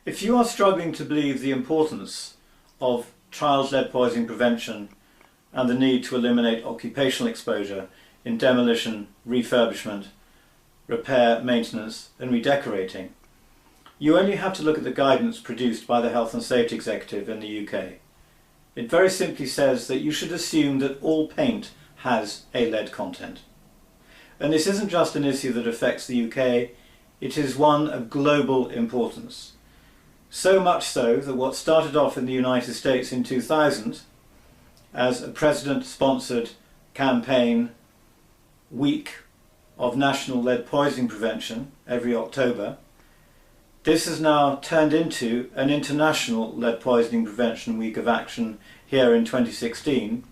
If you are struggling to believe the importance of child lead poisoning prevention and the need to eliminate occupational exposure in demolition, refurbishment, repair, maintenance and redecorating, you only have to look at the guidance produced by the Health and Safety Executive in the UK. It very simply says that you should assume that all paint has a lead content. And this isn't just an issue that affects the UK, it is one of global importance. So much so that what started off in the United States in 2000 as a president-sponsored campaign week of national lead poisoning prevention every October, this has now turned into an international lead poisoning prevention week of action here in 2016,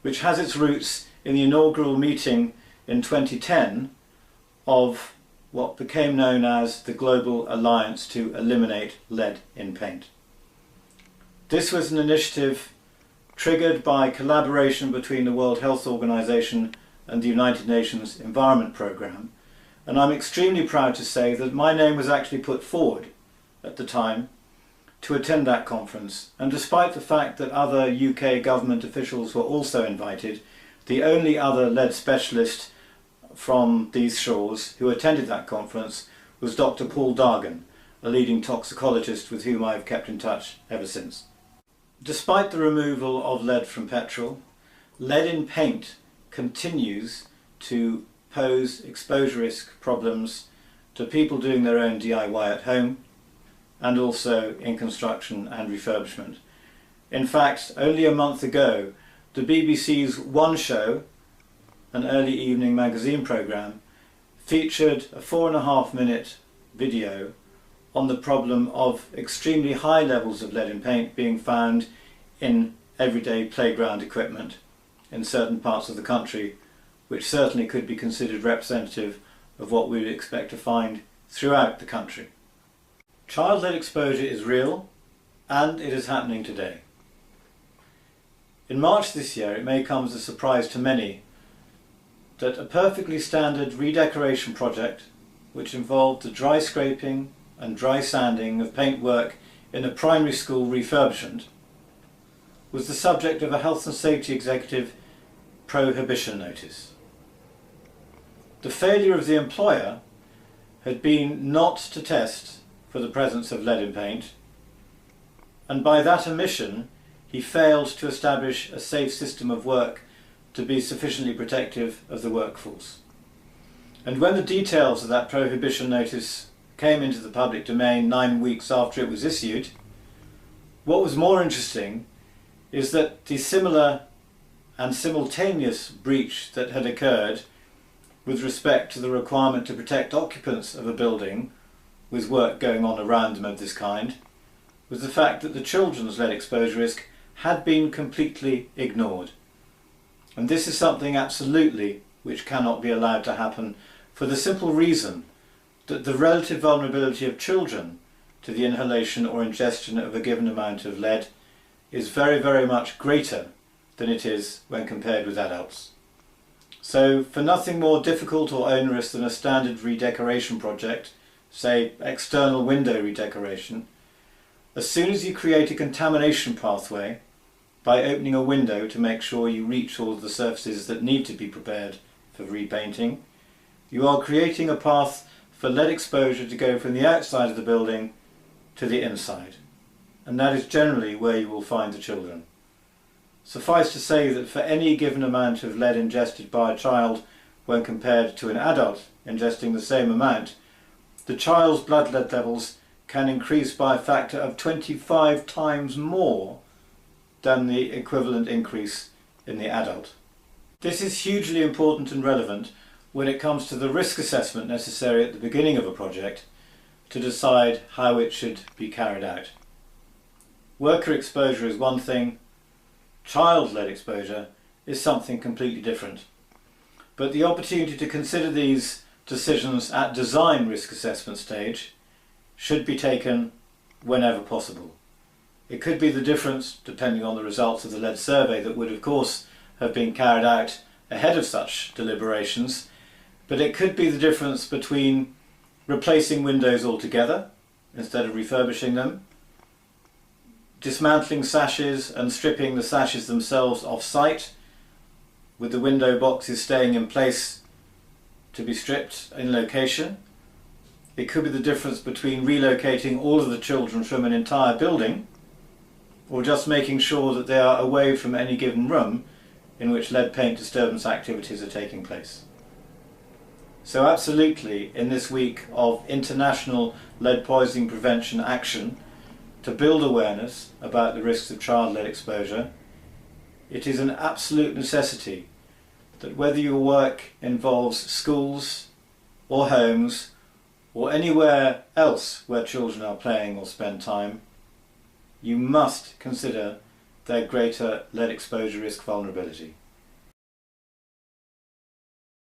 which has its roots in the inaugural meeting in 2010 of what became known as the Global Alliance to Eliminate Lead in Paint. This was an initiative triggered by collaboration between the World Health Organization and the United Nations Environment Programme, and I'm extremely proud to say that my name was actually put forward at the time to attend that conference, and despite the fact that other UK government officials were also invited, the only other lead specialist from these shores who attended that conference was Dr. Paul Dargan, a leading toxicologist with whom I have kept in touch ever since. Despite the removal of lead from petrol, lead in paint continues to pose exposure risk problems to people doing their own DIY at home and also in construction and refurbishment. In fact, only a month ago, the BBC's One Show, an early evening magazine programme, featured a 4.5-minute video on the problem of extremely high levels of lead in paint being found in everyday playground equipment in certain parts of the country, which certainly could be considered representative of what we would expect to find throughout the country. Child lead exposure is real, and it is happening today. In March this year, it may come as a surprise to many that a perfectly standard redecoration project, which involved the dry scraping and dry sanding of paintwork in a primary school refurbishment, was the subject of a Health and Safety Executive prohibition notice. The failure of the employer had been not to test for the presence of lead in paint, and by that omission he failed to establish a safe system of work to be sufficiently protective of the workforce. And when the details of that prohibition notice came into the public domain 9 weeks after it was issued, what was more interesting is that the similar and simultaneous breach that had occurred with respect to the requirement to protect occupants of a building with work going on around them of this kind was the fact that the children's lead exposure risk had been completely ignored. And this is something absolutely which cannot be allowed to happen for the simple reason that the relative vulnerability of children to the inhalation or ingestion of a given amount of lead is very, very much greater than it is when compared with adults. So for nothing more difficult or onerous than a standard redecoration project, say external window redecoration, as soon as you create a contamination pathway by opening a window to make sure you reach all of the surfaces that need to be prepared for repainting, you are creating a path for lead exposure to go from the outside of the building to the inside. And that is generally where you will find the children. Suffice to say that for any given amount of lead ingested by a child when compared to an adult ingesting the same amount, the child's blood lead levels can increase by a factor of 25 times more than the equivalent increase in the adult. This is hugely important and relevant when it comes to the risk assessment necessary at the beginning of a project to decide how it should be carried out. Worker exposure is one thing, child lead exposure is something completely different. But the opportunity to consider these decisions at design risk assessment stage should be taken whenever possible. It could be the difference, depending on the results of the lead survey that would of course have been carried out ahead of such deliberations, but it could be the difference between replacing windows altogether instead of refurbishing them, dismantling sashes and stripping the sashes themselves off-site, with the window boxes staying in place to be stripped in location. It could be the difference between relocating all of the children from an entire building or just making sure that they are away from any given room in which lead paint disturbance activities are taking place. So absolutely, in this week of international lead poisoning prevention action to build awareness about the risks of child lead exposure, it is an absolute necessity that whether your work involves schools or homes or anywhere else where children are playing or spend time, you must consider their greater lead exposure risk vulnerability.